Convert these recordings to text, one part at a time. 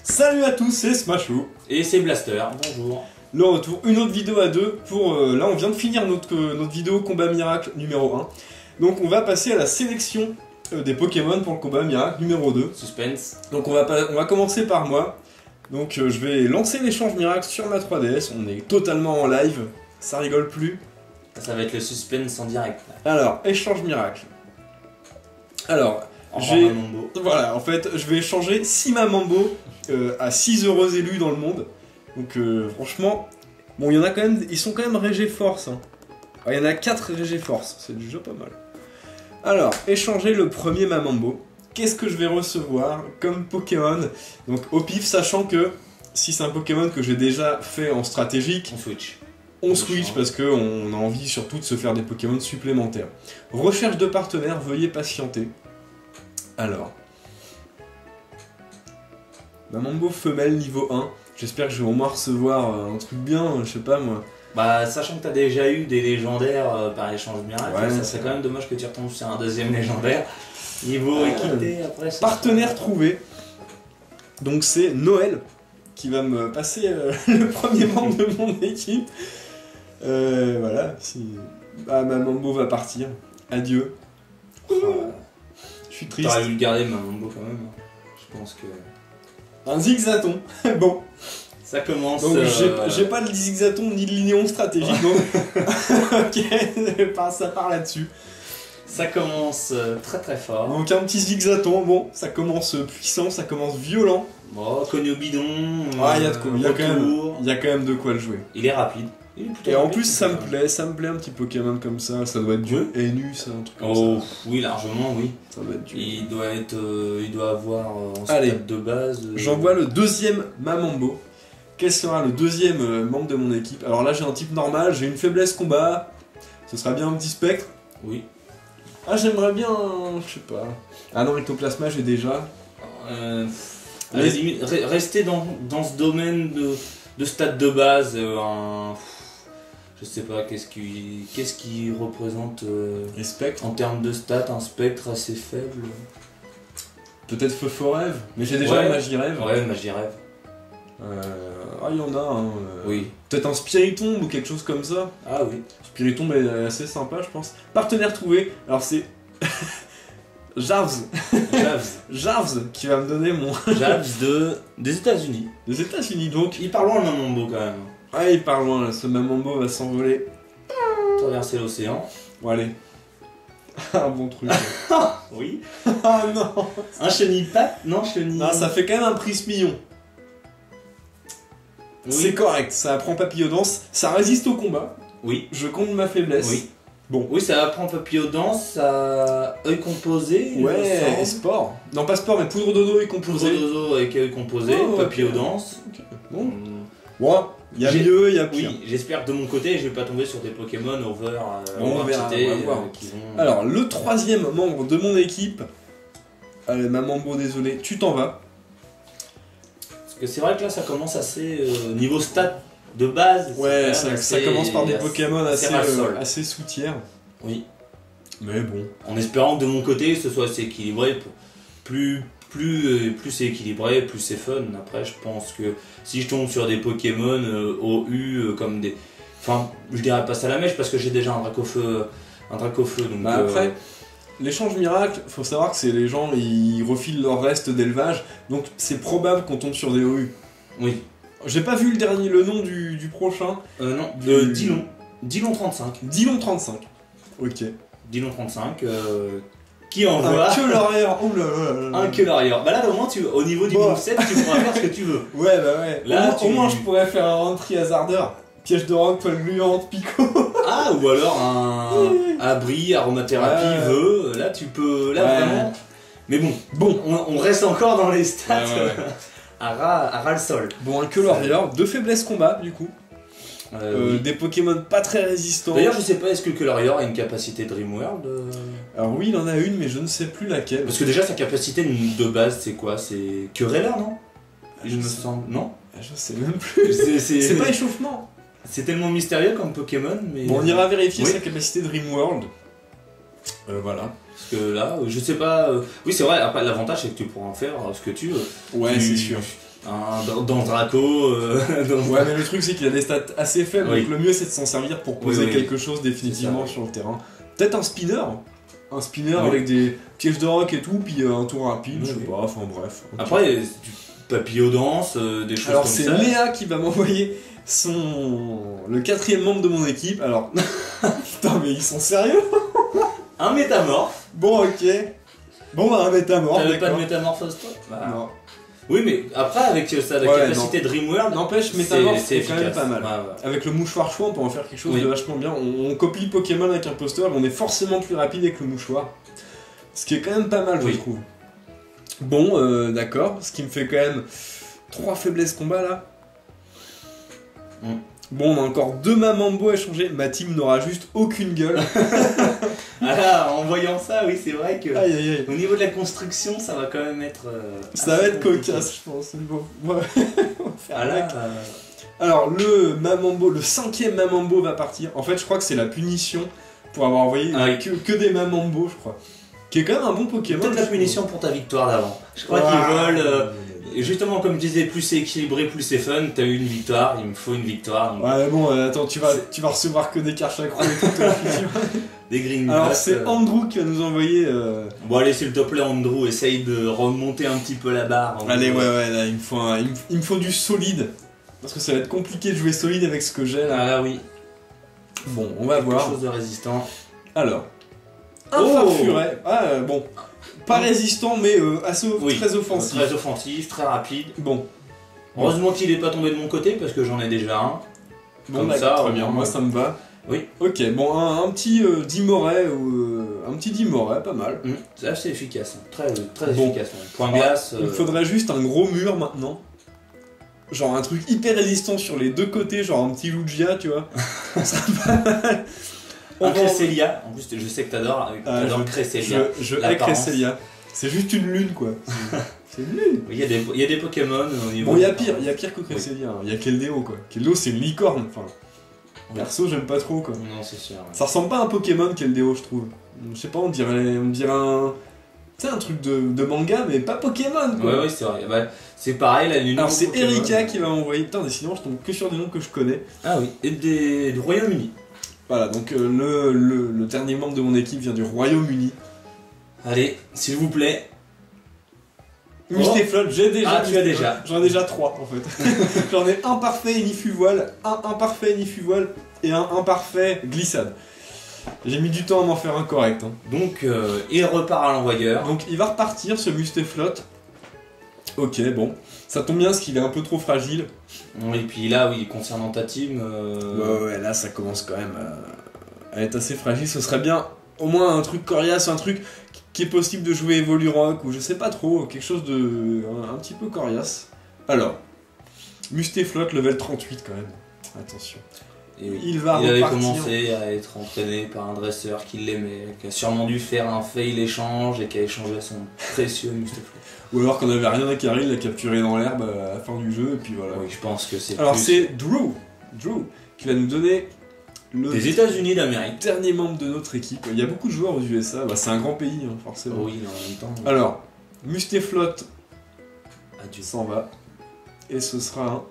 Salut à tous, c'est Smashou. Et c'est Blaster, bonjour. Le retour, une autre vidéo à deux pour... là on vient de finir notre vidéo combat miracle numéro 1. Donc on va passer à la sélection des Pokémon pour le combat miracle numéro 2. Suspense. Donc on va commencer par moi. Donc je vais lancer l'échange miracle sur ma 3DS, on est totalement en live, ça rigole plus. Ça va être le suspense en direct. Alors, échange miracle. Alors, voilà, en fait, je vais échanger 6 Mamambo à 6 heureux élus dans le monde. Donc, franchement, bon, il y en a quand même, ils sont quand même Régé Force. Hein. Alors, il y en a 4 Régé Force, c'est déjà pas mal. Alors, échanger le premier Mamambo. Qu'est-ce que je vais recevoir comme Pokémon? Donc, au pif, sachant que si c'est un Pokémon que j'ai déjà fait en stratégique, on switch parce qu'on a envie surtout de se faire des Pokémon supplémentaires. Recherche de partenaire, veuillez patienter. Alors. Mamambo femelle niveau 1. J'espère que je vais au moins recevoir un truc bien, je sais pas moi. Bah, sachant que t'as déjà eu des légendaires par échange miracle, ouais, ça serait quand même dommage que tu retombes sur un deuxième légendaire. Niveau équité, après... Partenaire trouvé. Donc c'est Noël qui va me passer le premier membre de mon équipe. Voilà, si... Ah, Mamambo va partir. Adieu. Je suis triste. T'aurais dû le garder Mamambo quand même. Je pense que... Un Zigzaton. Bon. Ça commence... Donc j'ai pas de Zigzaton ni de Lignéon stratégique, donc... ok, ça part là-dessus. Ça commence très fort. Donc un petit Zigzaton, bon, ça commence puissant, ça commence violent. Bon, connu au bidon... Ah, il y a de quoi, il y a quand même de quoi le jouer. Il est rapide. Et en plus ça me plaît un petit Pokémon comme ça doit être dur. Et nu, ça, un truc comme ça. Oh, oui, largement, oui. Ça doit être dur. Il doit avoir en stade de base... J'envoie le deuxième Mamambo. Quel sera le deuxième membre de mon équipe? Alors là j'ai un type normal, j'ai une faiblesse combat. Ce sera bien un petit spectre. Oui. Ah, j'aimerais bien, je sais pas. Ah non, Ectoplasma j'ai déjà. Rester dans ce domaine de stade de base, je sais pas, qu'est-ce qui représente Les spectres en termes de stats, un spectre assez faible. Peut-être Feu Rêve, mais j'ai déjà Magie Rêve. Ouais, Magie Rêve. Ah, il y en a, hein. Oui. Peut-être un Spiritomb ou quelque chose comme ça. Ah oui. Spiritomb est assez sympa, je pense. Partenaire trouvé, alors c'est... Javs qui va me donner mon... Javs des États-Unis. Des États-Unis, donc. Il part loin le Mamambo quand même. Ah, il part loin, là. Ce Mamambo va s'envoler. Traverser l'océan. Bon, allez. Un bon truc. Oui. Ah non. Un chenille-patte. Non, chenille... Non, ça fait quand même un Prismillon. Oui. C'est correct, ça apprend Papillodance, ça résiste au combat. Oui. Je compte ma faiblesse. Oui. Bon. Oui, ça apprend Papillodance, ça œil composé. Ouais, et sport. Non, pas sport, mais poudre dodo et composé. Poudre dodo avec œil composé, Papillodance. Okay. Bon. Ouais, il y a mieux, il y a pire. Oui, j'espère que de mon côté, je vais pas tomber sur des Pokémon over. On verra, qui vont... Alors, le troisième membre de mon équipe. Allez, Mamambo, désolé, tu t'en vas. C'est vrai que là ça commence assez niveau stats de base. Ouais, ça commence par des Pokémon assez sous-tiers. Oui. Mais bon. En espérant que de mon côté ce soit assez équilibré. Plus c'est équilibré, plus c'est fun. Après je pense que si je tombe sur des Pokémon OU comme des... Enfin, je dirais pas ça à la mèche parce que j'ai déjà un Dracofeu. Donc, bah après... L'échange miracle, faut savoir que c'est les gens, ils refilent leur reste d'élevage, donc c'est probable qu'on tombe sur des OU. Oui. J'ai pas vu le nom du prochain. Non, de Dillon. Dillon 35. Dillon 35. Ok. Dillon 35, qui envoie... Un Queularior. Oh là là là. Un Queularior. Bah là, au moins, au niveau du moveset, tu pourras faire ce que tu veux. Ouais, bah ouais. Là, au moins, je pourrais faire un Entry Hasardeur. Piège de rock, poil gluante, Pico. Ah, ou alors un abri, aromathérapie, vœux. Là, tu peux. Là, vraiment. Mais bon, on reste encore dans les stats à ras le sol. Bon, un Queularior, deux faiblesses combat, du coup. Des Pokémon pas très résistants. D'ailleurs, je sais pas, est-ce que le Queularior a une capacité Dreamworld Alors, oui, il en a une, mais je ne sais plus laquelle. Parce que déjà, sa capacité de base, c'est quoi? C'est Querella, non? Je me semble. Non? Je sais même plus. C'est pas échauffement. C'est tellement mystérieux comme Pokémon, mais... Bon, on ira vérifier sa capacité Dreamworld. Voilà. Parce que là, je sais pas... Oui, c'est vrai, après, l'avantage, c'est que tu pourras en faire ce que tu veux. Ouais, c'est sûr. dans Draco. Ouais, mais le truc c'est qu'il a des stats assez faibles, Oui. donc le mieux c'est de s'en servir pour poser Oui. quelque chose définitivement ça, sur le terrain. Peut-être un spinner. Un spinner Oui. avec des pièges de rock et tout, puis un tour rapide, Oui, je sais oui. pas, enfin bref. Ok. Après, du papillon-danse, des choses Alors comme c'est ça. Léa qui va m'envoyer le 4ème membre de mon équipe. Alors, putain mais ils sont sérieux? Un métamorphe. Bon ok. Bon bah un métamorphe, T'avais pas de d'accord. métamorphose toi bah. Non. Oui, mais après, avec ça, la Ouais, capacité Dreamworld, N'empêche, métamorphe c'est c'est quand même efficace. pas mal. Ouais. Avec le mouchoir choix, on peut en faire quelque chose Oui. de vachement bien. On copie Pokémon avec un poster, mais on est forcément plus rapide avec le mouchoir. Ce qui est quand même pas mal, Oui. je trouve. Bon, d'accord. Ce qui me fait quand même 3 faiblesses combat là. Mm. Bon, on a encore 2 Mamambo à changer. Ma team n'aura juste aucune gueule. Ah là, en voyant ça, oui, c'est vrai que Aïe aïe aïe. au niveau de la construction, ça va quand même être. Ça va assez être compliqué. cocasse, je pense. Mais bon, ouais. On va faire Ah là, avec. Alors, le Mamambo, le 5ème Mamambo va partir. En fait, je crois que c'est la punition pour avoir envoyé Ah oui. que des Mamambo, je crois. Qui est quand même un bon Pokémon. peut-être la je trouve. punition pour ta victoire d'avant. Je crois Ah. qu'ils veulent. Et justement, comme je disais, plus c'est équilibré, plus c'est fun. T'as eu une victoire, il me faut une victoire. Donc Ouais, bon, attends, tu vas recevoir que des cartes chacro et tout. des green Alors, grass, c'est Andrew qui va nous envoyer. Bon, allez, s'il te plaît, Andrew, essaye de remonter un petit peu la barre. Allez, ouais, là, il me faut du solide. Parce que ça va être compliqué de jouer solide avec ce que j'ai là. Ah là, oui. Bon, on va Quelque voir. chose de résistant. Alors, un Oh Farfuret. Bon, pas résistant, mais assez Oui, très offensif. Très offensif, très rapide. Bon, Heureusement qu'il est pas tombé de mon côté parce que j'en ai déjà un. bon, Comme d'accord, ça, très au bien, moins. moi ça me va. Oui. Ok, bon, un petit Dimoret, un petit Dimoret, pas mal. C'est assez efficace, hein. Très Bon. efficace. Ouais. Point glace. Il faudrait juste un gros mur maintenant. Genre un truc hyper résistant sur les deux côtés, genre un petit Lugia, tu vois. Ça serait pas mal. Un On va- Cresselia. En plus, je sais que t'adores le Cresselia. Je hais L'apparence. Cresselia. C'est juste une lune, quoi. C'est une lune. Il y a des Pokémon au niveau. Bon, il y a pire que Cresselia. Hein. Il y a Keldeo, quoi. Keldeo, c'est une licorne. Enfin, Oui. perso, j'aime pas trop, quoi. Non, c'est sûr. Ouais. Ça ressemble pas à un Pokémon, Keldeo, je trouve. Je sais pas, on dirait un. Tu sais, un truc de manga, mais pas Pokémon, quoi. Ouais, c'est vrai. Bah, c'est pareil, là, les Alors, nouveaux c'est Pokémon. Erika qui va m'envoyer. Putain, décidément, je tombe que sur des noms que je connais. Ah oui, et du Royaume-Uni. Voilà, donc le dernier membre de mon équipe vient du Royaume-Uni. Allez, s'il vous plaît. Mustaflot, j'ai déjà. Ah, tu as Mustaflot. déjà. J'en ai déjà 3 en fait. J'en ai un parfait Inifuvoile, un imparfait Inifuvoile et un imparfait Glissade. J'ai mis du temps à m'en faire un correct. Hein. Donc, il repart à l'envoyeur. Donc il va repartir ce Mustaflot. Ok, bon. Ça tombe bien parce qu'il est un peu trop fragile. Et puis là, oui, concernant ta team. Ouais, là ça commence quand même à être assez fragile. Ce serait bien au moins un truc coriace, un truc qui est possible de jouer Evolurock ou je sais pas trop, quelque chose de un petit peu coriace. Alors, Mustaflot level 38 quand même. Attention. Et oui. Il va Il avait repartir. commencé à être entraîné par un dresseur qui l'aimait, qui a sûrement dû faire un fail échange et qui a échangé son précieux Mustaflot. Ou alors qu'on avait rien à carrer, il l'a capturé dans l'herbe à la fin du jeu et puis voilà. Oui, je pense que c'est. Alors plus c'est Drew qui va nous donner le des États-Unis d'Amérique. dernier membre de notre équipe. Il y a beaucoup de joueurs aux USA, bah, c'est un grand pays hein, forcément. Oui, en même temps. Alors, Mustaflot Adieu. s'en va. Et ce sera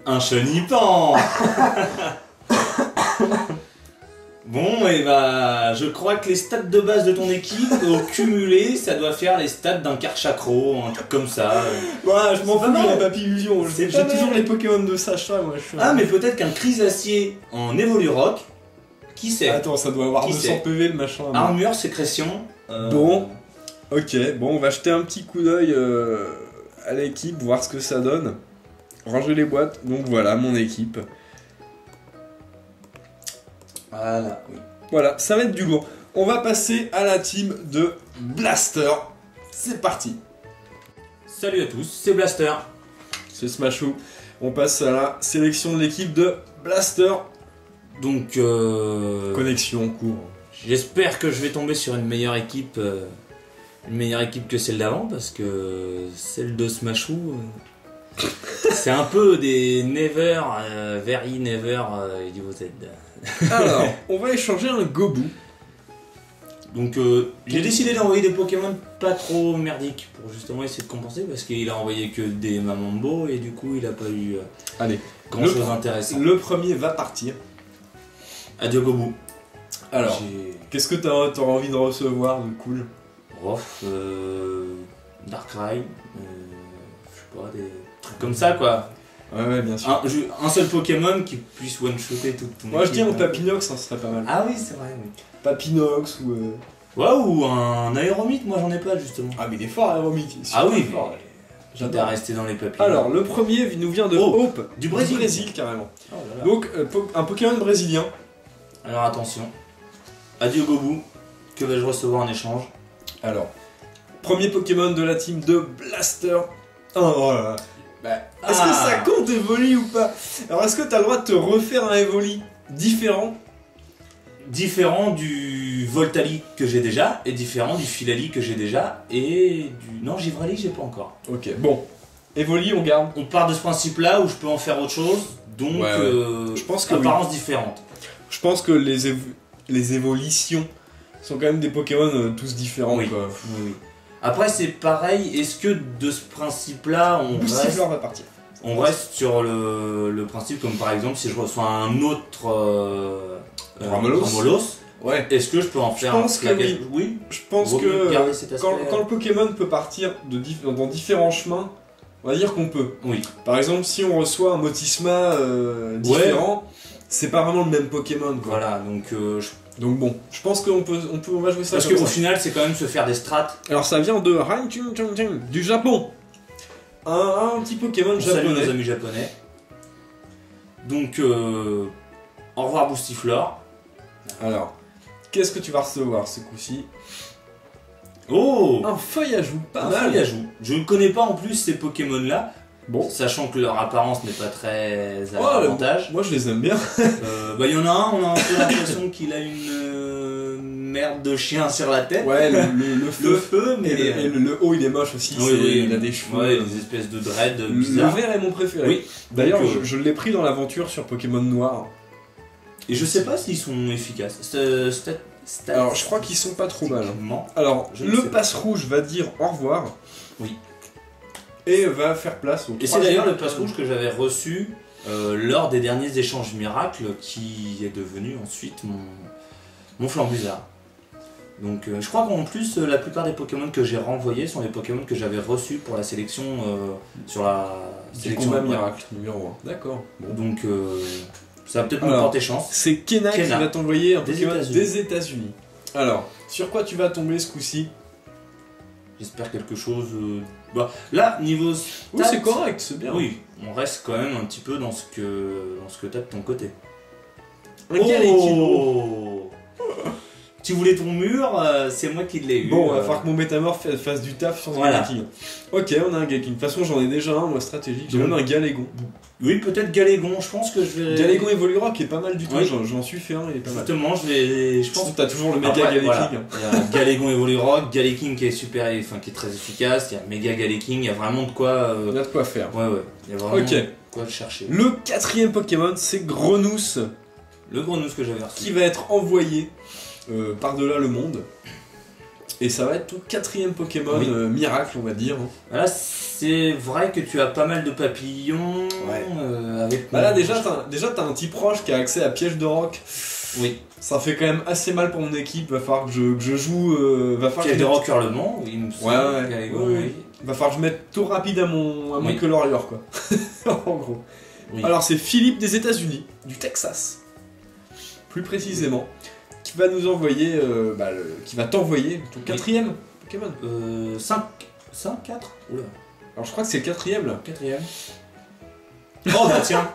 Un chenipan. Bon, et bah, je crois que les stats de base de ton équipe, au cumulé, ça doit faire les stats d'un Karchakro, un truc comme ça. Voilà, je m'en C'est fous, pas j'ai mal. pas Illusion. C'est J'ai pas toujours mal. les Pokémon de Sacha, moi. Je suis Ah, mais peut-être qu'un Chrysacier en Evolurock, qui sait? Attends, ça doit avoir Qui 200 sait PV le machin. Armure, sécrétion. Bon. Ok, bon, on va jeter un petit coup d'œil à l'équipe, voir ce que ça donne. Ranger les boîtes. Donc voilà, mon équipe. Voilà, oui. Voilà, ça va être du lourd. On va passer à la team de Blaster. C'est parti. Salut à tous, c'est Blaster. C'est Smashou. On passe à la sélection de l'équipe de Blaster. Donc, Connexion en cours. j'espère que je vais tomber sur une meilleure équipe que celle d'avant, parce que celle de Smashou, c'est un peu des never, very never UZ. Alors, on va échanger un Gobu. Donc j'ai décidé d'envoyer des Pokémon pas trop merdiques pour justement essayer de compenser parce qu'il a envoyé que des Mamambo et du coup il a pas eu grand chose d'intéressant. Le premier va partir. Adieu Gobu. Alors, qu'est-ce que t'auras envie de recevoir de cool? Darkrai, je sais pas, des trucs comme ça quoi. Ouais, bien sûr. Un seul Pokémon qui puisse one-shotter toute ton équipe. Moi je dis un Papinox, ça serait pas mal. Ah oui, c'est vrai, oui. Papinox ou... Ouais, ou un Aéromite, moi j'en ai pas justement. Ah mais il est fort Aéromite. Ah oui, fort. J'adore rester dans les papillons. Alors, le premier nous vient de Hope, du Brésil. Carrément. Oh là là. Donc, un Pokémon brésilien. Alors attention. Adieu Gobu. Que vais-je recevoir en échange? Alors, premier Pokémon de la team de Blaster. Oh là là. Est-ce que ça compte Evoli ou pas? Alors, est-ce que tu as le droit de te refaire un Evoli différent? Différent du Voltali que j'ai déjà, et différent du Filali que j'ai déjà, et du... Non, Givrali, j'ai pas encore. Ok, bon. Evoli, on garde. On part de ce principe-là où je peux en faire autre chose, donc je pense que apparence différente. Je pense que les évolutions sont quand même des Pokémon tous différents. Oui. Quoi. Oui. Après, c'est pareil, est-ce que de ce principe-là, on reste sur le principe, comme par exemple, si je reçois un autre Ramolos, ouais. Est-ce que je peux en faire un flaquet? Oui. Je pense que quand le Pokémon peut partir dans différents chemins, on va dire qu'on peut. Oui. Par exemple, si on reçoit un Motisma différent, c'est pas vraiment le même Pokémon. Quoi. Voilà, donc bon, je pense qu'on va jouer ça. Parce qu'au final, c'est quand même se faire des strats. Alors ça vient de du Japon. Un petit Pokémon japonais. Salut nos amis japonais. Donc, au revoir Boostiflore. Alors, qu'est-ce que tu vas recevoir ce coup-ci? Oh! Un Feuillajou, pas mal. Feuillajou. Je ne connais pas en plus ces Pokémon-là. Bon. Sachant que leur apparence n'est pas très à l'avantage. Moi je les aime bien. Il y en a un, on a un peu l'impression qu'il a une merde de chien sur la tête. Ouais, le feu, mais. Et le haut il est moche aussi. Oui, il a des cheveux. Ouais, des espèces de dread bizarres. Le vert est mon préféré. Oui. D'ailleurs, je l'ai pris dans l'aventure sur Pokémon Noir. Et je sais pas s'ils sont efficaces. Alors, je crois qu'ils sont pas trop mal. Alors, le passe rouge va dire au revoir. Oui. Et va faire place au. Et c'est d'ailleurs le passe rouge que j'avais reçu lors des derniers échanges miracles qui est devenu ensuite mon Flambuzard. Donc je crois qu'en plus la plupart des Pokémon que j'ai renvoyés sont les Pokémon que j'avais reçus pour la sélection sur la sélection combat miracle numéro 1. D'accord. Bon. Donc ça va peut-être me porter chance. C'est Kena qui va t'envoyer un Pokémon des États-Unis. Alors, sur quoi tu vas tomber ce coup-ci? J'espère quelque chose... là, niveau stats... Oui, c'est correct, c'est bien. Oui, on reste quand même un petit peu dans ce que t'as de ton côté. Oh Tu voulais ton mur, c'est moi qui l'ai eu. Bon, il va falloir que mon Métamorphe fasse du taf sur ce Galaking. Ok, on a un Galaking. De toute façon, j'en ai déjà un, moi, stratégique. J'ai même un Galégon. Oui, peut-être Galégon, je pense que je vais... Galégon Evoluera qui est pas mal du tout, j'en suis fait un, il est pas mal. Justement, je pense que t'as toujours le méga Galéking. Voilà. Il y a Galégon Evoluera, Galéking qui est super, qui est très efficace, il y a méga Galéking, il y a vraiment de quoi... Il y a de quoi faire. Ouais, il y a vraiment de quoi chercher. Le quatrième Pokémon, c'est Grenousse. Le Grenousse que j'avais reçu. Qui va être envoyé par-delà le monde. Et ça va être ton quatrième Pokémon miracle, on va dire. Là, c'est vrai que tu as pas mal de papillons. Avec là, déjà, t'as un petit proche qui a accès à piège de roc. Oui. Ça fait quand même assez mal pour mon équipe. Va falloir que je joue. Piège de roc hurlement, oui, il me semble. Oui. Va falloir que je mette tout rapide à mon Colorior, quoi. En gros. Oui. Alors, c'est Philippe des États-Unis, du Texas. Plus précisément. Qui va nous envoyer, qui va t'envoyer ton quatrième Pokémon. 5, 4 Oula. Alors je crois que c'est le quatrième là. Quatrième. Oh bah tiens.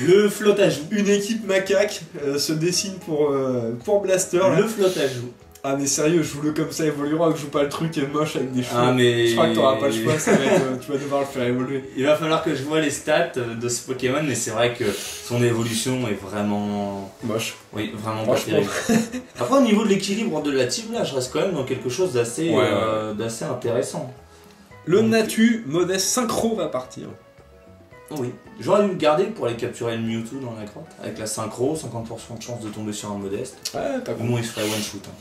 Le Flotajou. Une équipe macaque se dessine pour Blaster. Le Flotajou. Ah mais sérieux, joue-le comme ça, évoluera, que joue pas le truc moche avec des cheveux. Ah mais... Je crois que t'auras pas le choix, ça va être, tu vas devoir le faire évoluer. Il va falloir que je vois les stats de ce Pokémon, mais c'est vrai que son évolution est vraiment... moche. Oui, vraiment pas terrible. Après au niveau de l'équilibre de la team, là, je reste quand même dans quelque chose d'assez d'assez intéressant. Le Natu Modeste Synchro va partir. Oui. J'aurais dû le garder pour aller capturer le Mewtwo dans la grotte. Avec la synchro, 50% de chance de tomber sur un modeste. Ouais, pas Au moins il se ferait one shoot. Hein.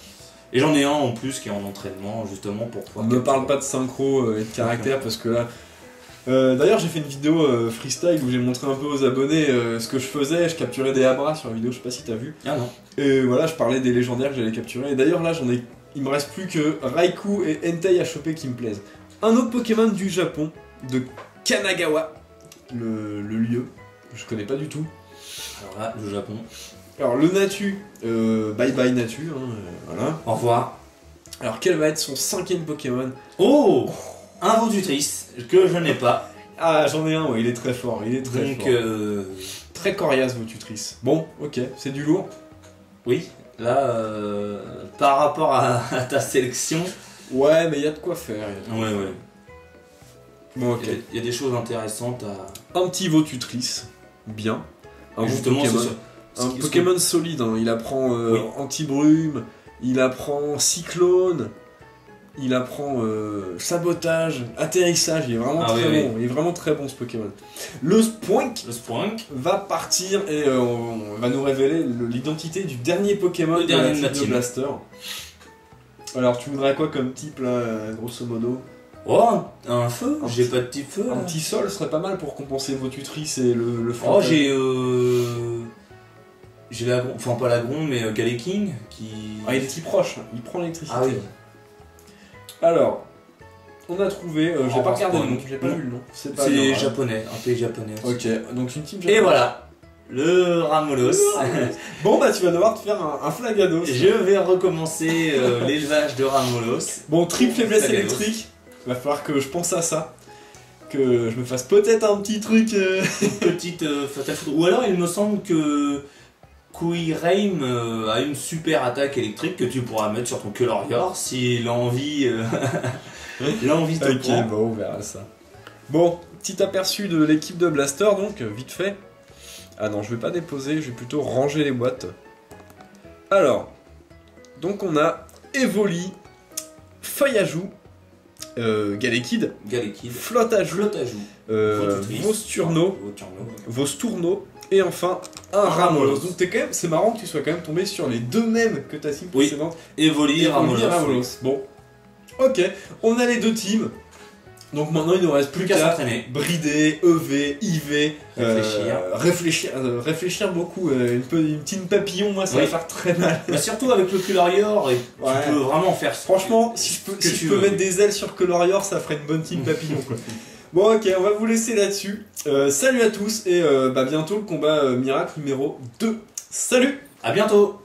Et j'en ai un en plus qui est en entraînement justement pour pouvoir. On ne parle pas de synchro et de caractère parce que là. D'ailleurs, j'ai fait une vidéo freestyle où j'ai montré un peu aux abonnés ce que je faisais. Je capturais des Abras sur la vidéo, je sais pas si t'as vu. Ah non. Et voilà, je parlais des légendaires que j'allais capturer. Et d'ailleurs, là, il me reste plus que Raikou et Entei à choper qui me plaisent. Un autre Pokémon du Japon, de Kanagawa, le lieu, je connais pas du tout. Alors là, le Japon. Alors, le Natu, bye bye Natu, hein, voilà. Au revoir. Alors, quel va être son 5ème Pokémon? Oh, un Votutrice que je n'ai pas. Ah, j'en ai un, ouais, il est très fort, il est très Donc, fort. Très coriace, Votutrice. Bon, ok, c'est du lourd. oui, là, par rapport à ta sélection. Ouais, mais il y a de quoi faire. Ouais. Bon, ok. Il y a des choses intéressantes à. Un petit Votutrice, bien. Un Justement, bon Pokémon. c'est Un Pokémon solide, hein. Il apprend oui. anti-brume, il apprend cyclone, il apprend sabotage, atterrissage, il est vraiment très bon. Il est vraiment très bon ce Pokémon. Le Spoink va partir et on va nous révéler l'identité du dernier Pokémon de la team de Blaster. Alors tu voudrais quoi comme type là, grosso modo? Oh, un feu. J'ai pas de type feu. Un petit sol serait pas mal pour compenser Votutrice et le feu. Oh, j'ai la gronde, enfin pas la gronde, mais Galeking qui. Ah, il est type roche, il prend l'électricité. Ah oui. Alors, on a trouvé, j'ai pas regardé le nom, j'ai pas non. vu le nom. C'est japonais, un pays japonais. Ok, donc une team japonaise. Et voilà, le Ramolos. Bon bah tu vas devoir te faire un Flagados. Je vais recommencer l'élevage de Ramolos. Bon, triple faiblesse Flagados. électrique, va falloir que je pense à ça. Que je me fasse peut-être un petit truc... Une petite Fatal Foudre. Ou alors il me semble que Kuireim a une super attaque électrique que tu pourras mettre sur ton Colorior si l'envie l'envie te prend. Ok, bon, on verra ça. Bon, petit aperçu de l'équipe de Blaster, donc, vite fait. Ah non, je vais pas déposer, je vais plutôt ranger les boîtes. Alors, donc on a Evoli, Feuillajou, Galekid, Flotajou, Vostourno, et enfin un Ramolos. Donc c'est marrant que tu sois quand même tombé sur les deux mêmes que ta team précédente. Evoli, Ramolos. Bon, ok, on a les deux teams. Donc maintenant il nous reste plus qu'à s'entraîner. Brider, EV, IV, réfléchir beaucoup. Une petite papillon, moi ça va faire très mal. Mais surtout avec le Colorior, tu peux vraiment faire. Franchement, si je peux mettre des ailes sur Colorior, ça ferait une bonne team papillon quoi. Bon ok, on va vous laisser là-dessus. Salut à tous et bientôt le combat miracle numéro 2. Salut! À bientôt!